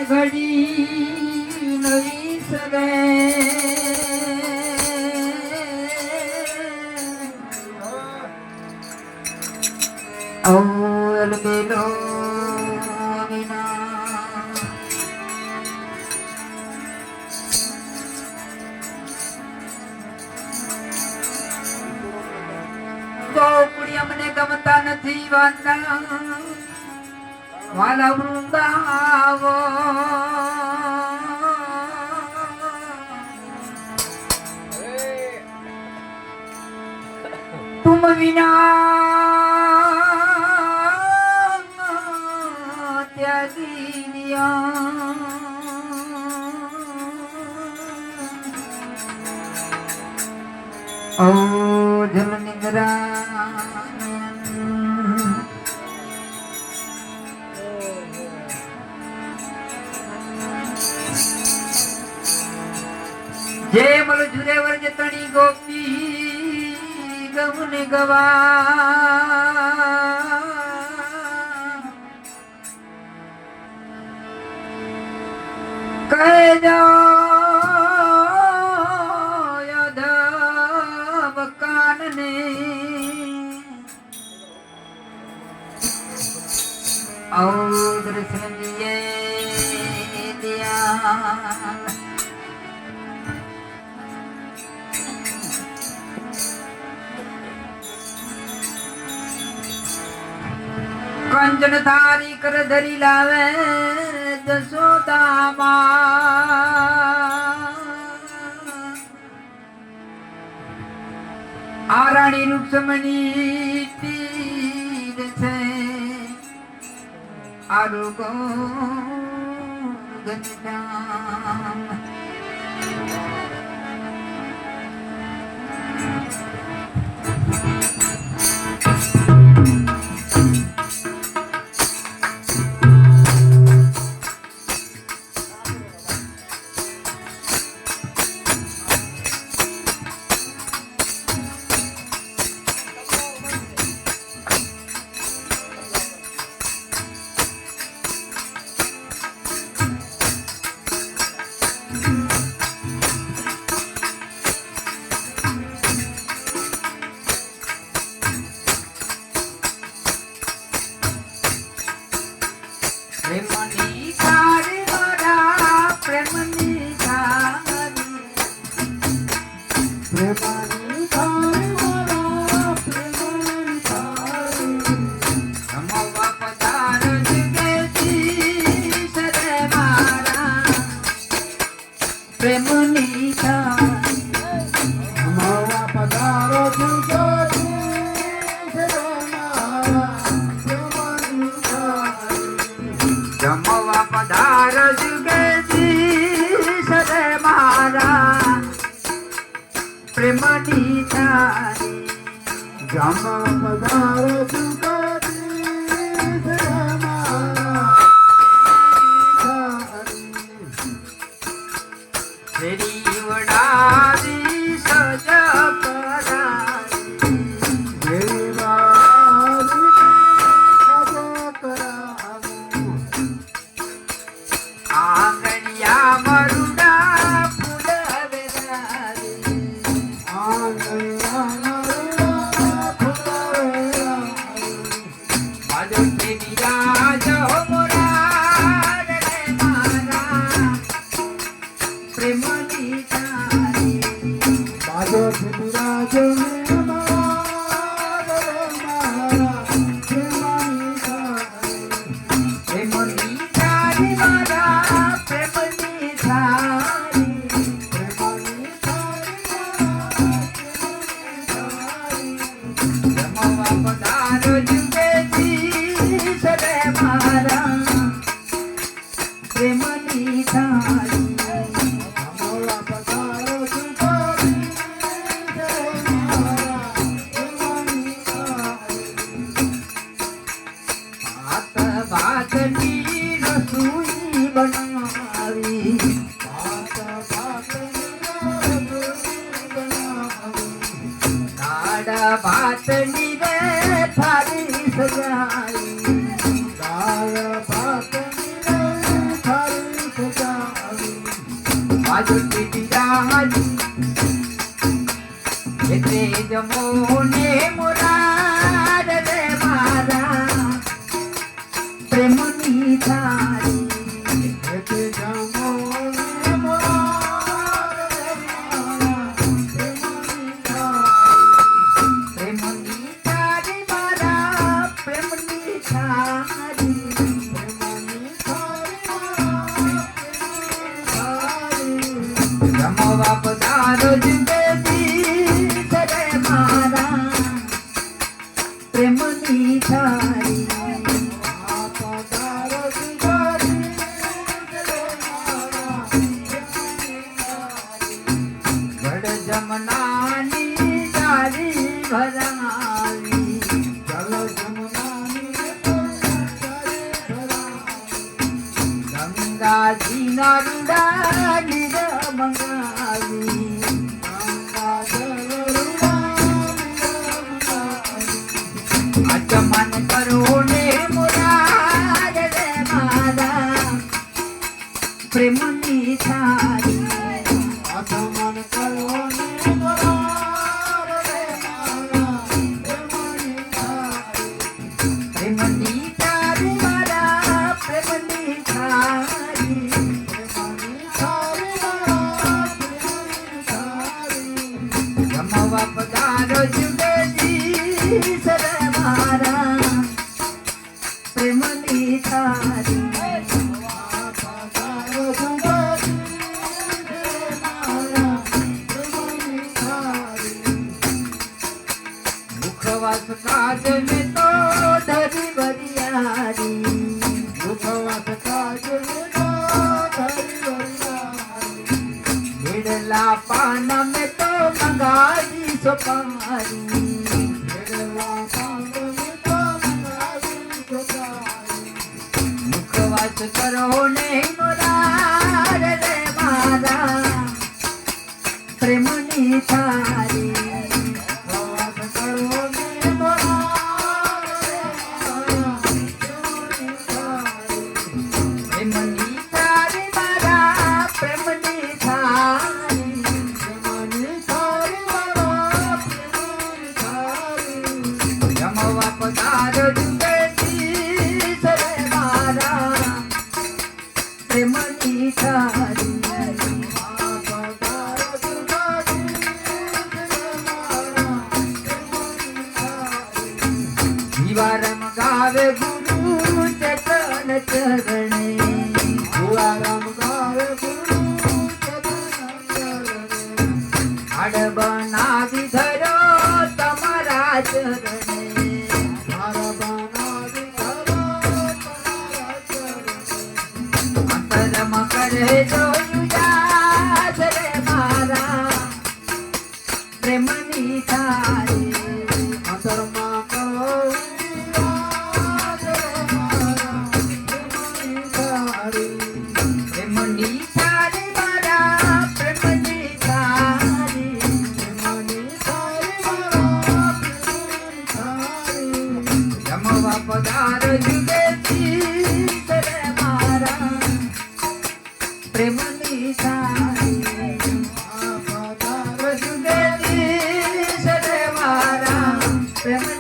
ઘડી નવી સરે ઓલ બેલો વિના ગોકુળી અમને ગમતા નથી વાંદા વાલા વૃંદાવો તુમ વિના ત્યાગી દિયા ઓ જલ નિંદ્રા जय मल झुरे वर्ज तणी गोपी गमुने गवा कह जाओ यादव कान ने और दर्शन दिए दिया कंचन थारी कर धरी लावे जसोदा आराणी रुक्मणी तीर से आरुगो गंजाम प्रेमनी थारी मारा प्रेमनी थारी प्रेमनी थारी मारा प्रेमनी थारी नमवा पधार जगती सरे मारा प्रेमनी थारी नमवा पधार जगती सरे मारा प्रेमनी थारी जमवा पधार जुगेती सरे मारा प्रेमनी थारी जमवा पधार जुगेती सरे मारा तेरी वडादी सज करारी तेरी वडादी सज करारी आंगणिया मरुड़ा फूल वेरारी आंगणिया मरुड़ा फूल वेरारी बाजो के विराज हो मोरा रे मारा प्रेमनी थारी बाजो के विराज हो मोरा रे मारा प्रेमनी थारी प्रेमनी थारी मारा प्रेमनी थारी प्रेमनी थारी जमवा पधार जुगेती सरे मारा ભાતની રસોઈ બનાવી દાળ ભાતની રે થાળી સજાવી બાજુ બિરાજી એટલે જમો ને મોરાર રે મારા પ્રેમની થાળી પ્રેમની થાળી મારા પ્રેમની થાળી જમવા પધારો જુગેદી કરે મારા પ્રેમની થાળી ગઢ જમનાની જારી ભરાવી ગંગાજીના રૂડા નીર મંગાવી આચમન કરો ને મુરાર રે મારા પ્રેમની થાળી પ્રેમની થાળી મારા પ્રેમની થાળી જમવા પધારો જુગેદી સર મારા પ્રેમની થાળી મુખવાસ કાજ ને તો ધરી બરિયારી મેડલા પાન में तो મંગાવી સોપારી મુખવાસ કરો ને મોરાર રે મારા પ્રેમની થાળી પ્રેમની થાળી મારા પ્રેમની થાળી જમવા પધારો જુગેદી સરે મારા પ્રેમની થાળી જીવારમ ગાવે ગુરુ ચતન ચરણે આડ બનાવી ધરો તમારા ચરણે અંતરમ કરે જોયું યાદ રે મારા પ્રેમની થાળી પ્રેમની થાળી મારા પ્રેમની થાળી જમવા પધારો જુગેદી સરે મારા પ્રેમની થાળી જુગેદી સરે મારા પ્રેમ